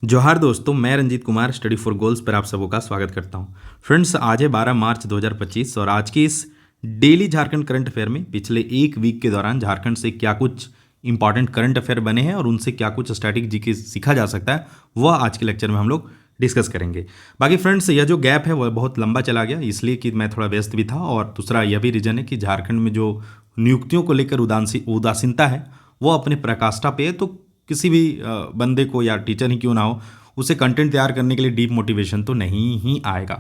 जोहार दोस्तों, मैं Ranjeet Kumar study for goals पर आप सबों का स्वागत करता हूं। फ्रेंड्स, आज है 12 मार्च 2025 और आज की इस डेली झारखंड करंट अफेयर में पिछले एक वीक के दौरान झारखंड से क्या कुछ इंपॉर्टेंट करंट अफेयर बने हैं और उनसे क्या कुछ स्टैटिक जीके सीखा जा सकता है, वह आज के लेक्चर में हम लोग डिस्कस करेंगे। बाकी फ्रेंड्स, यह जो गैप है वह बहुत लंबा चला गया, इसलिए कि मैं थोड़ा व्यस्त भी था और दूसरा यह भी रीजन है कि झारखंड में जो नियुक्तियों को लेकर उदासीनता है वो अपने पराकाष्ठा पे है। तो किसी भी बंदे को या टीचर ही क्यों ना हो, उसे कंटेंट तैयार करने के लिए डीप मोटिवेशन तो नहीं ही आएगा।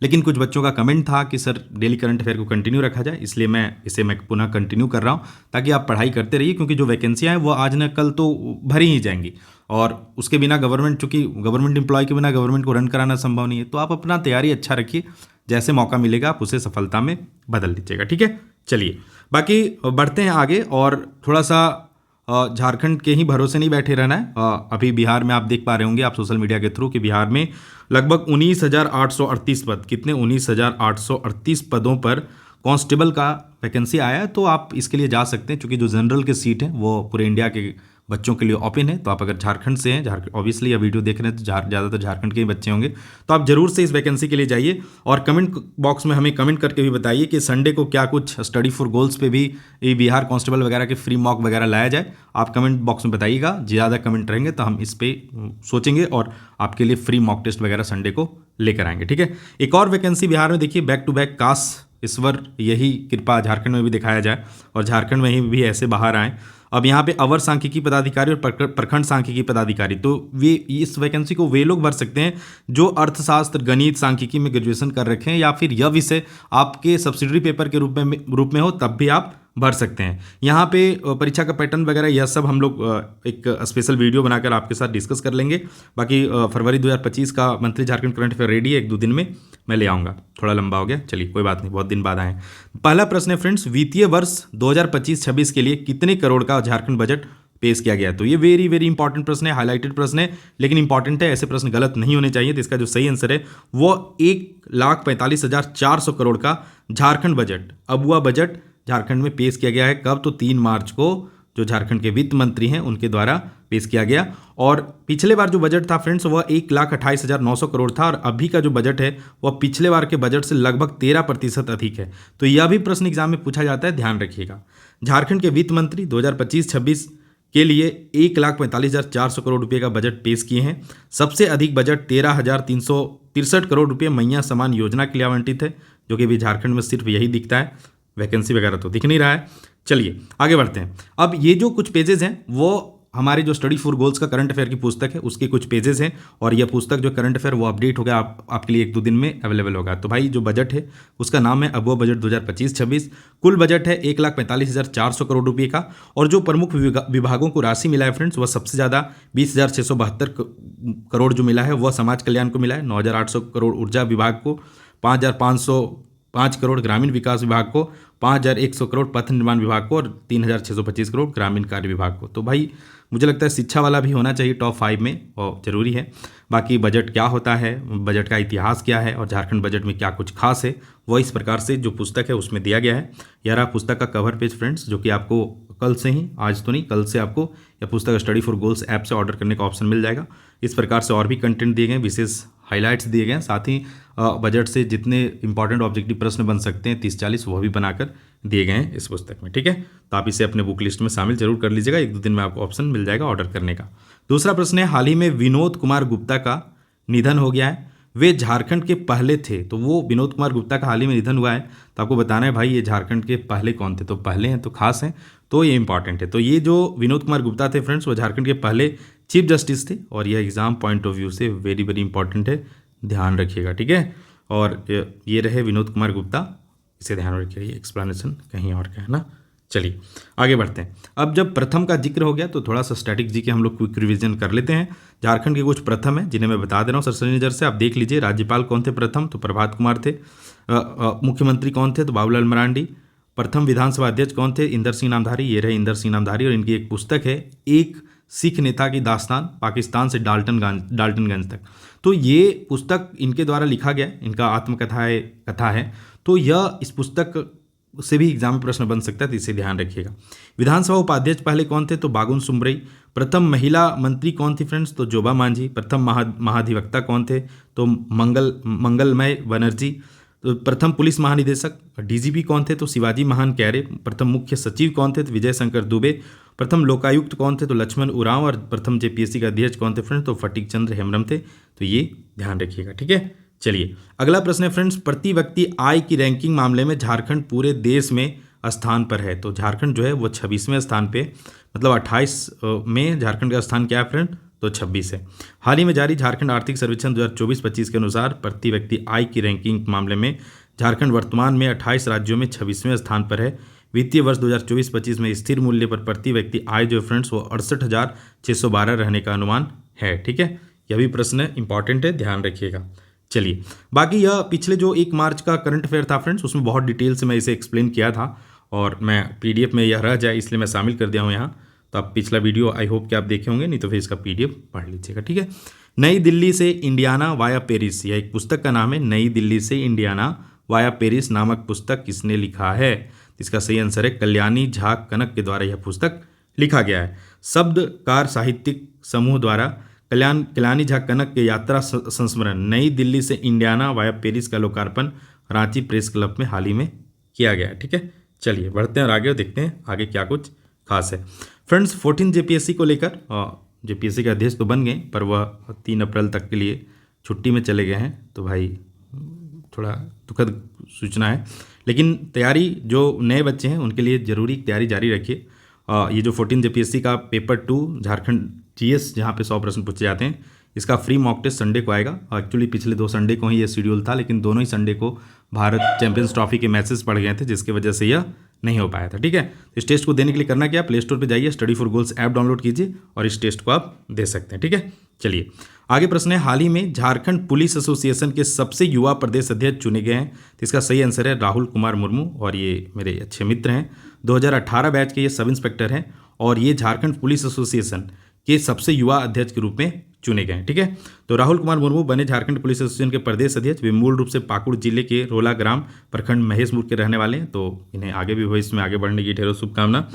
लेकिन कुछ बच्चों का कमेंट था कि सर डेली करंट अफेयर को कंटिन्यू रखा जाए, इसलिए मैं पुनः कंटिन्यू कर रहा हूँ ताकि आप पढ़ाई करते रहिए, क्योंकि जो वैकेंसियाँ हैं वो आज न कल तो भरी ही जाएंगी और उसके बिना गवर्नमेंट, चूंकि गवर्नमेंट एम्प्लॉय के बिना गवर्नमेंट को रन कराना संभव नहीं है। तो आप अपना तैयारी अच्छा रखिए, जैसे मौका मिलेगा आप उसे सफलता में बदल दीजिएगा। ठीक है, चलिए बाकी बढ़ते हैं आगे और थोड़ा सा झारखंड के ही भरोसे नहीं बैठे रहना है। अभी बिहार में आप देख पा रहे होंगे आप सोशल मीडिया के थ्रू कि बिहार में लगभग 19,838 पद, कितने 19,838 पदों पर कांस्टेबल का वैकेंसी आया है। तो आप इसके लिए जा सकते हैं, क्योंकि जो जनरल के सीट हैं वो पूरे इंडिया के बच्चों के लिए ओपन है। तो आप अगर झारखंड से हैं, ऑब्वियसली यह वीडियो देख रहे हैं तो ज़्यादातर झारखंड के ही बच्चे होंगे, तो आप जरूर से इस वैकेंसी के लिए जाइए और कमेंट बॉक्स में हमें कमेंट करके भी बताइए कि संडे को क्या कुछ स्टडी फॉर गोल्स पे भी ये बिहार कांस्टेबल वगैरह के फ्री मॉक वगैरह लाया जाए। आप कमेंट बॉक्स में बताइएगा, ज़्यादा कमेंट रहेंगे तो हम इस पर सोचेंगे और आपके लिए फ्री मॉक टेस्ट वगैरह संडे को लेकर आएंगे। ठीक है, एक और वैकेंसी बिहार में देखिए, बैक टू बैक काश ईश्वर यही कृपा झारखंड में भी दिखाया जाए और झारखंड में ही भी ऐसे बाहर आए। अब यहाँ पे अवर सांख्यिकी पदाधिकारी और प्रखंड सांख्यिकी पदाधिकारी, तो वे इस वैकेंसी को वे लोग भर सकते हैं जो अर्थशास्त्र, गणित, सांख्यिकी में ग्रेजुएशन कर रखे हैं या फिर यह विषय आपके सब्सिडरी पेपर के रूप में हो, तब भी आप भर सकते हैं। यहाँ पे परीक्षा का पैटर्न वगैरह यह सब हम लोग एक स्पेशल वीडियो बनाकर आपके साथ डिस्कस कर लेंगे। बाकी फरवरी 2025 का monthly Jharkhand current affair ready है, 1-2 दिन में मैं ले आऊँगा। थोड़ा लंबा हो गया, चलिए कोई बात नहीं, बहुत दिन बाद आए। पहला प्रश्न है फ्रेंड्स, वित्तीय वर्ष 2025-26 के लिए कितने करोड़ का झारखंड बजट पेश किया गया है? तो ये वेरी वेरी इंपॉर्टेंट प्रश्न है, हाईलाइटेड प्रश्न है, लेकिन इंपॉर्टेंट है, ऐसे प्रश्न गलत नहीं होने चाहिए। तो इसका जो सही आंसर है वो 1,45,400 करोड़ का झारखंड बजट, अबुआ बजट झारखंड में पेश किया गया है। कब? तो 3 मार्च को जो झारखंड के वित्त मंत्री हैं उनके द्वारा पेश किया गया। और पिछले बार जो बजट था फ्रेंड्स वह 1,28,900 करोड़ था और अभी का जो बजट है वह पिछले बार के बजट से लगभग 13% अधिक है। तो यह भी प्रश्न एग्जाम में पूछा जाता है, ध्यान रखिएगा। झारखंड के वित्त मंत्री 2025-26 के लिए 1,45,400 करोड़ रुपये का बजट पेश किए हैं। सबसे अधिक बजट 13,363 करोड़ रुपये मैया समान योजना के लिए आवंटित है, जो कि अभी झारखंड में सिर्फ यही दिखता है, वैकेंसी वगैरह तो दिख नहीं रहा है। चलिए आगे बढ़ते हैं। अब ये जो कुछ पेजेस हैं वो हमारे जो स्टडी फॉर गोल्स का करंट अफेयर की पुस्तक है उसके कुछ पेजेस हैं और यह पुस्तक जो करंट अफेयर वो अपडेट हो गया, आपके लिए 1-2 दिन में अवेलेबल होगा। तो भाई जो बजट है उसका नाम है अबुआ बजट 2025-26। कुल बजट है 1,45,400 करोड़ रुपये का और जो प्रमुख विभागों को राशि मिला है फ्रेंड्स वह सबसे ज़्यादा 20,672 करोड़ जो मिला है वह समाज कल्याण को मिला है, 9,800 करोड़ ऊर्जा विभाग को, 5,505 करोड़ ग्रामीण विकास विभाग को, 5,100 करोड़ पथ निर्माण विभाग को और 3,625 करोड़ ग्रामीण कार्य विभाग को। तो भाई मुझे लगता है शिक्षा वाला भी होना चाहिए टॉप 5 में और ज़रूरी है। बाकी बजट क्या होता है, बजट का इतिहास क्या है और झारखंड बजट में क्या कुछ खास है, वह इस प्रकार से जो पुस्तक है उसमें दिया गया है। यह रहा पुस्तक का कवर पेज फ्रेंड्स, जो कि आपको कल से ही, आज तो नहीं कल से आपको यह पुस्तक स्टडी फॉर गोल्स ऐप से ऑर्डर करने का ऑप्शन मिल जाएगा। इस प्रकार से और भी कंटेंट दिए गए, विशेष हाइलाइट्स दिए गए हैं, साथ ही बजट से जितने इंपॉर्टेंट ऑब्जेक्टिव प्रश्न बन सकते हैं 30-40 वह भी बनाकर दिए गए हैं इस पुस्तक में। ठीक है, तो आप इसे अपने बुक लिस्ट में शामिल जरूर कर लीजिएगा, 1-2 दिन में आपको ऑप्शन मिल जाएगा ऑर्डर करने का। दूसरा प्रश्न है, हाल ही में विनोद कुमार गुप्ता का निधन हो गया है, वे झारखंड के पहले थे। तो वो विनोद कुमार गुप्ता का हाल ही में निधन हुआ है, तो आपको बताना है भाई ये झारखंड के पहले कौन थे। तो पहले हैं तो खास हैं, तो ये इंपॉर्टेंट है। तो ये जो विनोद कुमार गुप्ता थे फ्रेंड्स वो झारखंड के पहले चीफ जस्टिस थे और यह एग्जाम पॉइंट ऑफ व्यू से वेरी वेरी इंपॉर्टेंट है, ध्यान रखिएगा। ठीक है, और ये रहे विनोद कुमार गुप्ता, इसे ध्यान रखिए, एक्सप्लेनेशन कहीं और का है ना। चलिए आगे बढ़ते हैं। अब जब प्रथम का जिक्र हो गया तो थोड़ा सा स्टैटिक जी के हम लोग क्विक रिवीजन कर लेते हैं। झारखंड के कुछ प्रथम हैं जिन्हें मैं बता दे रहा हूँ सरसरी नज़र से, आप देख लीजिए। राज्यपाल कौन थे प्रथम? तो प्रभात कुमार थे। मुख्यमंत्री कौन थे? तो बाबूलाल मरांडी। प्रथम विधानसभा अध्यक्ष कौन थे? इंदर सिंह नामधारी, ये रहे इंदर सिंह नामधारी। और इनकी एक पुस्तक है, एक सिख नेता की दास्तान, पाकिस्तान से डाल्टनगंज तक। तो ये पुस्तक इनके द्वारा लिखा गया, इनका आत्मकथा है, कथा है। तो यह इस पुस्तक उससे भी एग्जाम में प्रश्न बन सकता है, तो इसे ध्यान रखिएगा। विधानसभा उपाध्यक्ष पहले कौन थे? तो बागुन सुमरई। प्रथम महिला मंत्री कौन थी फ्रेंड्स? तो जोबा मांझी। प्रथम महाधिवक्ता कौन थे? तो मंगलमय बनर्जी। तो प्रथम पुलिस महानिदेशक डीजीपी कौन थे? तो शिवाजी महान क्यारे। प्रथम मुख्य सचिव कौन थे? तो विजय शंकर दुबे। प्रथम लोकायुक्त कौन थे? तो लक्ष्मण उरांव। और प्रथम जेपीएससी का अध्यक्ष कौन थे फ्रेंड्स? तो फटीक चंद्र हेम्ब्रम थे। तो ये ध्यान रखिएगा, ठीक है। चलिए अगला प्रश्न है फ्रेंड्स, प्रति व्यक्ति आय की रैंकिंग मामले में झारखंड पूरे देश में स्थान पर है। तो झारखंड जो है वो 26वें स्थान पे, मतलब 28 में झारखंड का स्थान क्या है फ्रेंड? तो 26 है। हाल ही में जारी झारखंड आर्थिक सर्वेक्षण 2024-25 के अनुसार प्रति व्यक्ति आय की रैंकिंग मामले में झारखंड वर्तमान में 28 राज्यों में 26वें स्थान पर है। वित्तीय वर्ष 2024-25 में स्थिर मूल्य पर प्रति व्यक्ति आय जो फ्रेंड्स वो 68,612 रहने का अनुमान है, ठीक है। यह भी प्रश्न इंपॉर्टेंट है, ध्यान रखिएगा। चलिए बाकी यह पिछले जो 1 मार्च का करंट अफेयर था फ्रेंड्स, उसमें बहुत डिटेल से मैं इसे एक्सप्लेन किया था और मैं पीडीएफ में यह रह जाए इसलिए मैं शामिल कर दिया हूँ यहाँ। तो आप पिछला वीडियो आई होप कि आप देखे होंगे, नहीं तो फिर इसका पीडीएफ पढ़ लीजिएगा, ठीक है। नई दिल्ली से इंडियाना वाया पेरिस, यह एक पुस्तक का नाम है। नई दिल्ली से इंडियाना वाया पेरिस नामक पुस्तक किसने लिखा है? इसका सही आंसर है कल्याणी झा कनक के द्वारा यह पुस्तक लिखा गया है। शब्दकार साहित्यिक समूह द्वारा कल्याणी झा कनक के यात्रा संस्मरण नई दिल्ली से इंडियाना वाया पेरिस का लोकार्पण रांची प्रेस क्लब में हाल ही में किया गया है, ठीक है। चलिए बढ़ते हैं और आगे देखते हैं आगे क्या कुछ खास है फ्रेंड्स। 14 जेपीएससी को लेकर जेपीएससी के अध्यक्ष तो बन गए, पर वह 3 अप्रैल तक के लिए छुट्टी में चले गए हैं। तो भाई थोड़ा दुखद सूचना है, लेकिन तैयारी जो नए बच्चे हैं उनके लिए ज़रूरी तैयारी जारी रखिए। ये जो 14 जेपीएससी का पेपर 2 झारखंड जीएस जहाँ पे 100 प्रश्न पूछे जाते हैं, इसका फ्री मॉक टेस्ट संडे को आएगा। एक्चुअली पिछले 2 संडे को ही ये शेड्यूल था, लेकिन दोनों ही संडे को भारत चैंपियंस ट्रॉफी के मैचेस पड़ गए थे, जिसकी वजह से यह नहीं हो पाया था, ठीक है। इस टेस्ट को देने के लिए करना क्या, प्ले स्टोर पर जाइए, study for goals app download कीजिए और इस टेस्ट को आप दे सकते हैं, ठीक है। चलिए आगे प्रश्न है, हाल ही में झारखंड पुलिस एसोसिएशन के सबसे युवा प्रदेश अध्यक्ष चुने गए हैं। तो इसका सही आंसर है राहुल कुमार मुर्मू, और ये मेरे अच्छे मित्र हैं। 2018 बैच के ये सब इंस्पेक्टर हैं और ये झारखंड पुलिस एसोसिएशन के सबसे युवा अध्यक्ष के रूप में चुने गए हैं, ठीक है। तो राहुल कुमार मुर्मू बने झारखंड पुलिस एसोसिएशन के प्रदेश अध्यक्ष। वे मूल रूप से पाकुड़ जिले के रोला ग्राम प्रखंड महेशपुर के रहने वाले हैं। तो इन्हें आगे भी भविष्य में आगे बढ़ने की ढेरों शुभकामना।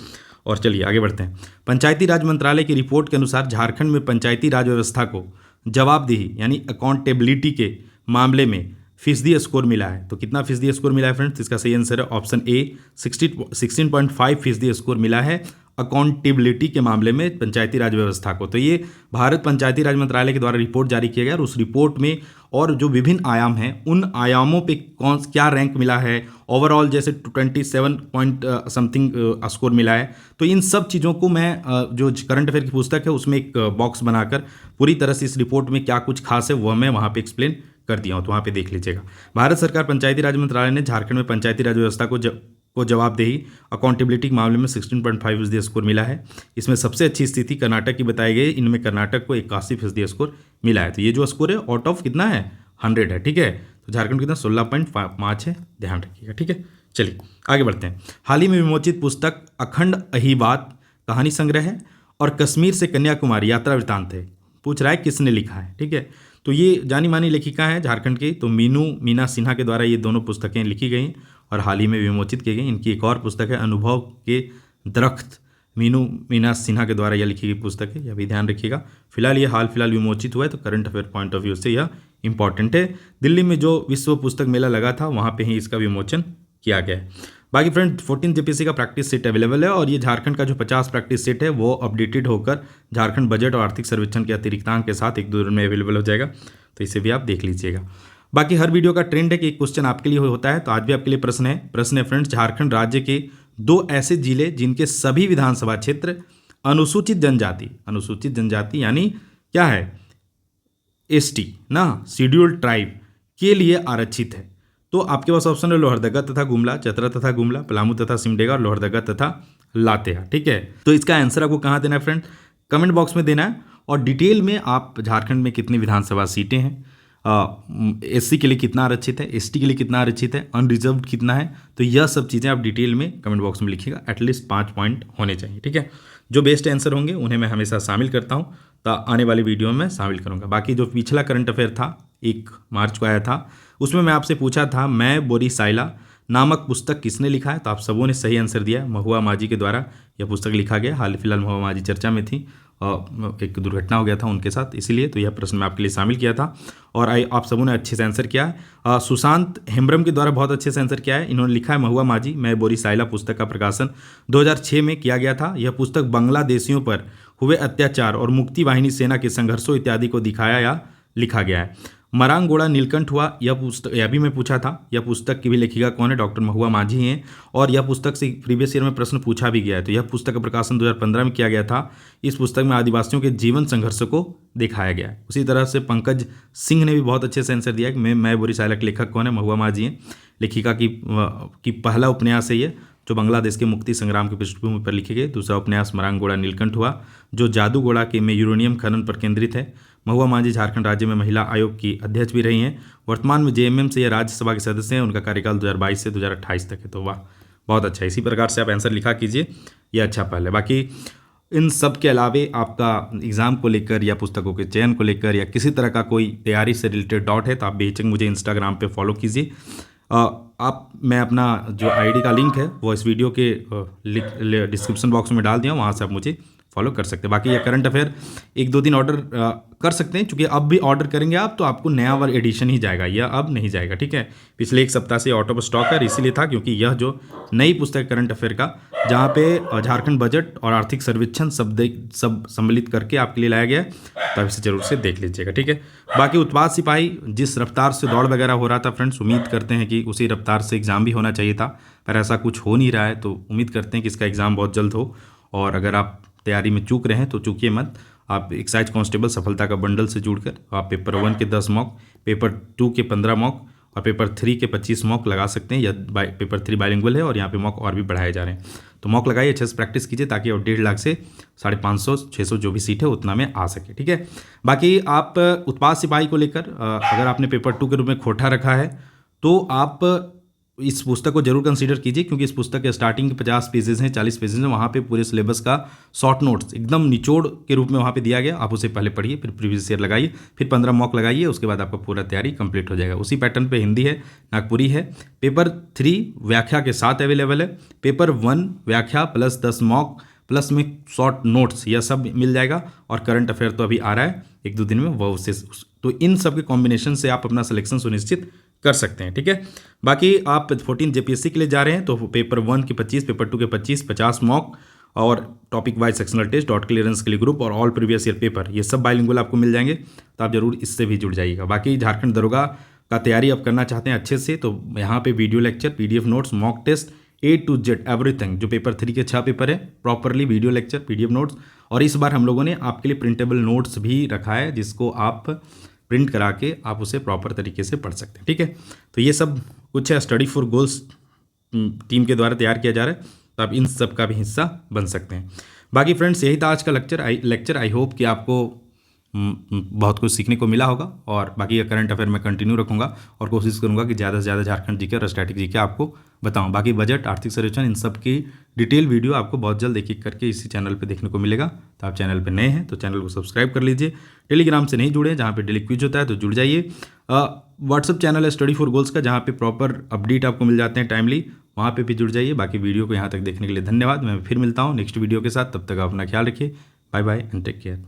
और चलिए आगे बढ़ते हैं। पंचायती राज मंत्रालय की रिपोर्ट के अनुसार झारखंड में पंचायती राज व्यवस्था को जवाबदेही यानी अकाउंटेबिलिटी के मामले में फीसदी स्कोर मिला है। तो कितना फीसदी स्कोर मिला है फ्रेंड्स? इसका सही आंसर है ऑप्शन ए 16.5 फीसदी स्कोर मिला है अकाउंटेबिलिटी के मामले में पंचायती राज व्यवस्था को। तो ये भारत पंचायती राज मंत्रालय के द्वारा रिपोर्ट जारी किया गया और उस रिपोर्ट में और जो विभिन्न आयाम हैं उन आयामों पे क्या रैंक मिला है, ओवरऑल जैसे 27 पॉइंट समथिंग स्कोर मिला है। तो इन सब चीज़ों को मैं जो करंट अफेयर की पुस्तक है उसमें एक बॉक्स बनाकर पूरी तरह से इस रिपोर्ट में क्या कुछ खास है वह मैं वहाँ पे एक्सप्लेन कर दिया हूँ, तो वहाँ पे देख लीजिएगा। भारत सरकार पंचायती राज मंत्रालय ने झारखंड में पंचायती राज व्यवस्था को जवाबदेही अकाउंटेबिलिटी के मामले में 16.5% स्कोर मिला है। इसमें सबसे अच्छी स्थिति कर्नाटक की बताई गई, इनमें कर्नाटक को 81% स्कोर मिला है। तो ये जो स्कोर है आउट ऑफ कितना है 100 है, ठीक है। तो झारखंड कितना 16.5 है, ध्यान रखिएगा, ठीक है। चलिए आगे बढ़ते हैं। हाल ही में विमोचित पुस्तक अखंड अहिबात कहानी संग्रह है और कश्मीर से कन्याकुमारी यात्रा वृत्तांत है। पूछ रहा है किसने लिखा है, ठीक है। तो ये जानी मानी लेखिका है झारखंड की, तो मीना सिन्हा के द्वारा ये दोनों पुस्तकें लिखी गई और हाल ही में विमोचित की गई। इनकी एक और पुस्तक है अनुभव के दरख्त, मीना सिन्हा के द्वारा यह लिखी गई पुस्तक है, यह भी ध्यान रखिएगा। फिलहाल ये हाल फिलहाल विमोचित हुआ है, तो current affair point of view से यह इंपॉर्टेंट है। दिल्ली में जो विश्व पुस्तक मेला लगा था वहाँ पे ही इसका विमोचन किया गया है। बाकी फ्रेंड 14 जेपीएससी का प्रैक्टिस सेट अवेलेबल है और ये झारखंड का जो 50 प्रैक्टिस सेट है वो अपडेटेड होकर झारखंड बजट और आर्थिक सर्वेक्षण के अतिरिक्तांक के साथ 1-2 दिन में अवेलेबल हो जाएगा, तो इसे भी आप देख लीजिएगा। बाकी हर वीडियो का ट्रेंड है कि एक क्वेश्चन आपके लिए होता है, तो आज भी आपके लिए प्रश्न है फ्रेंड्स, झारखंड राज्य के 2 ऐसे जिले जिनके सभी विधानसभा क्षेत्र अनुसूचित जनजाति यानी क्या है एसटी ना, शेड्यूल्ड ट्राइब के लिए आरक्षित है। तो आपके पास ऑप्शन है लोहरदगा तथा गुमला, चतरा तथा गुमला, पलामू तथा सिमडेगा और लोहरदगा तथा लातेहार, ठीक है। तो इसका आंसर आपको कहाँ देना है फ्रेंड? कमेंट बॉक्स में देना है और डिटेल में आप झारखंड में कितनी विधानसभा सीटें हैं, एससी के लिए कितना आरक्षित है, एसटी के लिए कितना आरक्षित है, अनरिजर्व्ड कितना है, तो यह सब चीज़ें आप डिटेल में कमेंट बॉक्स में लिखिएगा। एटलीस्ट 5 पॉइंट होने चाहिए, ठीक है। जो बेस्ट आंसर होंगे उन्हें मैं हमेशा शामिल करता हूँ, तो आने वाली वीडियो में मैं शामिल करूँगा। बाकी जो पिछला करंट अफेयर था 1 मार्च को आया था, उसमें मैं आपसे पूछा था मैं बोरी साइला नामक पुस्तक किसने लिखा है? तो आप सबों ने सही आंसर दिया है, महुआ माझी के द्वारा यह पुस्तक लिखा गया। हाल फिलहाल महुआ माझी चर्चा में थी और एक दुर्घटना हो गया था उनके साथ, इसीलिए तो यह प्रश्न मैं आपके लिए शामिल किया था और आप सबों ने अच्छे से आंसर किया है। सुशांत हेम्ब्रम के द्वारा बहुत अच्छे से आंसर किया है। इन्होंने लिखा है महुआ माझी मैं बोरीसाइला पुस्तक का प्रकाशन 2006 में किया गया था। यह पुस्तक बांग्लादेशियों पर हुए अत्याचार और मुक्ति वाहिनी सेना के संघर्षों इत्यादि को दिखाया या लिखा गया है। मरांगोड़ा नीलकंठ हुआ, यह पुस्तक यह भी मैं पूछा था, यह पुस्तक की भी लेखिका कौन है? डॉक्टर महुआ माझी हैं और यह पुस्तक से प्रीवियस ईयर में प्रश्न पूछा भी गया है। तो यह पुस्तक का प्रकाशन 2015 में किया गया था। इस पुस्तक में आदिवासियों के जीवन संघर्ष को दिखाया गया है। उसी तरह से पंकज सिंह ने भी बहुत अच्छे से आंसर दिया है कि मैं बोरीसाइला के लेखक कौन है? महुआ माझी हैं। लेखिका की पहला उपन्यास है ये जो बांग्लादेश के मुक्ति संग्राम की पृष्ठभूमि पर लिखे गए। दूसरा उपन्यास मरांगोड़ा नीलकंठ हुआ जो जादूगोड़ा के में यूरेनियम खनन पर केंद्रित है। महुआ माझी झारखंड राज्य में महिला आयोग की अध्यक्ष भी रही हैं। वर्तमान में जेएमएम से ये राज्यसभा के सदस्य हैं। उनका कार्यकाल 2022 से 2028 तक है। तो वाह, बहुत अच्छा। इसी प्रकार से आप आंसर लिखा कीजिए, ये अच्छा पहल है। बाकी इन सब के अलावे आपका एग्ज़ाम को लेकर या पुस्तकों के चयन को लेकर या किसी तरह का कोई तैयारी से रिलेटेड डाउट है तो आप बेहिचक मुझे इंस्टाग्राम पे फॉलो कीजिए। मैं अपना जो आईडी का लिंक है वो इस वीडियो के डिस्क्रिप्शन बॉक्स में डाल दिया, वहाँ से आप मुझे फॉलो कर सकते हैं। बाकी ये करंट अफेयर 1-2 दिन ऑर्डर कर सकते हैं, क्योंकि अब भी ऑर्डर करेंगे आप तो आपको नया वाला एडिशन ही जाएगा, यह अब नहीं जाएगा, ठीक है। पिछले एक सप्ताह से आउट ऑफ स्टॉक है, इसीलिए था क्योंकि यह जो नई पुस्तक करंट अफेयर का जहाँ पे झारखंड बजट और आर्थिक सर्वेक्षण सब सम्मिलित करके आपके लिए लाया गया है, तो आप इसे जरूर से देख लीजिएगा, ठीक है। बाकी उत्पाद सिपाही जिस रफ्तार से दौड़ वगैरह हो रहा था फ्रेंड्स, उम्मीद करते हैं कि उसी रफ्तार से एग्ज़ाम भी होना चाहिए था, पर ऐसा कुछ हो नहीं रहा है। तो उम्मीद करते हैं कि इसका एग्ज़ाम बहुत जल्द हो। और अगर आप तैयारी में चूक रहे हैं तो चूकिए मत। आप एक्साइज कांस्टेबल सफलता का बंडल से जुड़कर आप पेपर 1 के 10 मॉक, पेपर 2 के 15 मॉक और पेपर 3 के 25 मॉक लगा सकते हैं। या पेपर 3 बाइलिंगुअल है और यहाँ पे मॉक और भी बढ़ाए जा रहे हैं, तो मॉक लगाइए, अच्छे से प्रैक्टिस कीजिए ताकि आप 1.5 लाख से 550-600 जो भी सीट है उतना में आ सके, ठीक है। बाकी आप उत्पाद सिपाही को लेकर अगर आपने पेपर 2 के रूप में खोटा रखा है तो आप इस पुस्तक को जरूर कंसीडर कीजिए, क्योंकि इस पुस्तक के स्टार्टिंग के 50 पेजेस हैं, 40 पेजेस हैं, वहाँ पे पूरे सिलेबस का शॉर्ट नोट्स एकदम निचोड़ के रूप में वहाँ पे दिया गया। आप उसे पहले पढ़िए, फिर प्रीवियस ईयर लगाइए, फिर 15 मॉक लगाइए, उसके बाद आपका पूरा तैयारी कंप्लीट हो जाएगा। उसी पैटर्न पे हिंदी है, नागपुरी है। पेपर 3 व्याख्या के साथ अवेलेबल है। पेपर 1 व्याख्या प्लस 10 मॉक प्लस में शॉर्ट नोट्स, यह सब मिल जाएगा। और करंट अफेयर तो अभी आ रहा है 1-2 दिन में, वो उससे तो इन सब के कॉम्बिनेशन से आप अपना सिलेक्शन सुनिश्चित कर सकते हैं, ठीक है। बाकी आप 14 जेपीएससी के लिए जा रहे हैं तो पेपर 1 के 25, पेपर 2 के 25, 50 मॉक और topic wise sectional test, dot clearance के लिए ग्रुप और ऑल प्रीवियस ईयर पेपर, ये सब बाइलिंगुअल आपको मिल जाएंगे, तो आप जरूर इससे भी जुड़ जाइएगा। बाकी झारखंड दरोगा का तैयारी आप करना चाहते हैं अच्छे से, तो यहाँ पे video lecture, PDF notes, mock test A to Z everything, जो पेपर 3 के 6 पेपर है properly video lecture, PDF notes, और इस बार हम लोगों ने आपके लिए प्रिंटेबल नोट्स भी रखा है जिसको आप प्रिंट करा के आप उसे प्रॉपर तरीके से पढ़ सकते हैं, ठीक है। तो ये सब कुछ है, स्टडी फॉर गोल्स टीम के द्वारा तैयार किया जा रहा है, तो आप इन सब का भी हिस्सा बन सकते हैं। बाकी फ्रेंड्स यही था आज का लेक्चर। आई होप कि आपको बहुत कुछ सीखने को मिला होगा। और बाकी करंट अफेयर में कंटिन्यू रखूंगा और कोशिश करूंगा कि ज़्यादा से ज़्यादा झारखंड जीके और स्टैटिक जीके आपको बताऊं। बाकी बजट, आर्थिक सर्वेक्षण, इन सब की डिटेल वीडियो आपको बहुत जल्द एक करके इसी चैनल पे देखने को मिलेगा। तो आप चैनल पे नए हैं तो चैनल को सब्सक्राइब कर लीजिए। टेलीग्राम से नहीं जुड़े, जहाँ पे डेली क्विज होता है तो जुड़ जाइए। व्हाट्सअप चैनल है स्टडी फॉर गोल्स का, जहाँ पे प्रॉपर अपडेट आपको मिल जाते हैं टाइमली, वहाँ पे भी जुड़ जाइए। बाकी वीडियो को यहाँ तक देखने के लिए धन्यवाद। मैं फिर मिलता हूँ नेक्स्ट वीडियो के साथ, तब तक आप अपना ख्याल रखिए। Bye bye and take care.